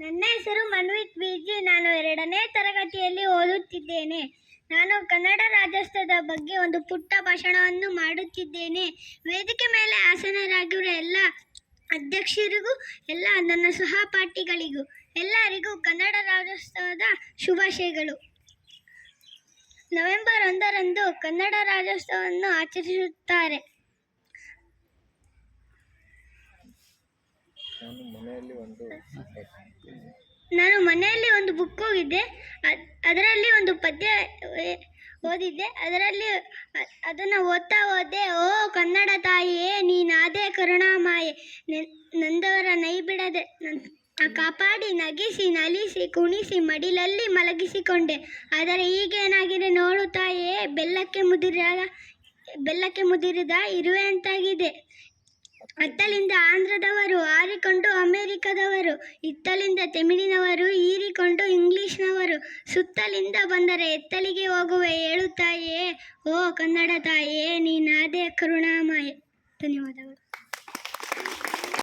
ನನ್ನ ಹೆಸರು ಮನ್ವಿತ್ ವಿಜಿ. ನಾನು 2ನೇ ತರಗತಿಯಲ್ಲಿ ಓದುತ್ತಿದ್ದೇನೆ. ನಾನು ಕನ್ನಡ ರಾಜ್ಯೋತ್ಸವದ ಬಗ್ಗೆ ಒಂದು ಪುಟ್ಟ ಭಾಷಣವನ್ನು ಮಾಡುತ್ತಿದ್ದೇನೆ. ವೇದಿಕೆ ಮೇಲೆ ಆಸೀನರಾಗಿರುವ ಎಲ್ಲ ಅಧ್ಯಕ್ಷರಿಗೂ, ಎಲ್ಲ ನನ್ನ ಸಹಪಾಠಿಗಳಿಗೂ, ಎಲ್ಲರಿಗೂ ಕನ್ನಡ ರಾಜ್ಯೋತ್ಸವದ ಶುಭಾಶಯಗಳು. ನವೆಂಬರ್ 1ರಂದು ಕನ್ನಡ ರಾಜ್ಯೋತ್ಸವವನ್ನು ಆಚರಿಸುತ್ತಾರೆ. ನಾನು ಮನೆಯಲ್ಲಿ ಒಂದು ಬುಕ್ ಹೋಗಿದ್ದೆ. ಅದರಲ್ಲಿ ಒಂದು ಪದ್ಯ ಓದಿದ್ದೆ. ಅದನ್ನು ಓದ್ತಾ ಹೋದೆ. ಓ ಕನ್ನಡ ತಾಯಿಯೇ, ನೀನಾದೆ ಕರುಣಾಮಾಯೆ, ನೊಂದವರ ನೈ ಬಿಡದೆ ಕಾಪಾಡಿ, ನಗಿಸಿ ನಲಿಸಿ ಕುಣಿಸಿ ಮಡಿಲಲ್ಲಿ ಮಲಗಿಸಿಕೊಂಡೆ. ಆದರೆ ಈಗೇನಾಗಿದೆ ನೋಡು ತಾಯಿಯೇ, ಬೆಲ್ಲಕ್ಕೆ ಮುದಿರಿದ ಇರುವೆಯಂತಾಗಿದೆ. ಅತ್ತಲಿಂದ ಆಂಧ್ರದವರು ಹಾರಿಕೊಂಡು ಅಮೆರಿಕದವರು, ಇತ್ತಲಿಂದ ತಮಿಳಿನವರು ಹೀರಿಕೊಂಡು ಇಂಗ್ಲಿಷ್ನವರು, ಸುತ್ತಲಿಂದ ಬಂದರೆ ಎತ್ತಲಿಗೆ ಹೋಗುವೆ ಹೇಳು ತಾಯಿಯೇ, ಓ ಕನ್ನಡ ತಾಯಿಯೇ, ನೀನಾದೆ ಕರುಣಾಮಯ. ಧನ್ಯವಾದಗಳು.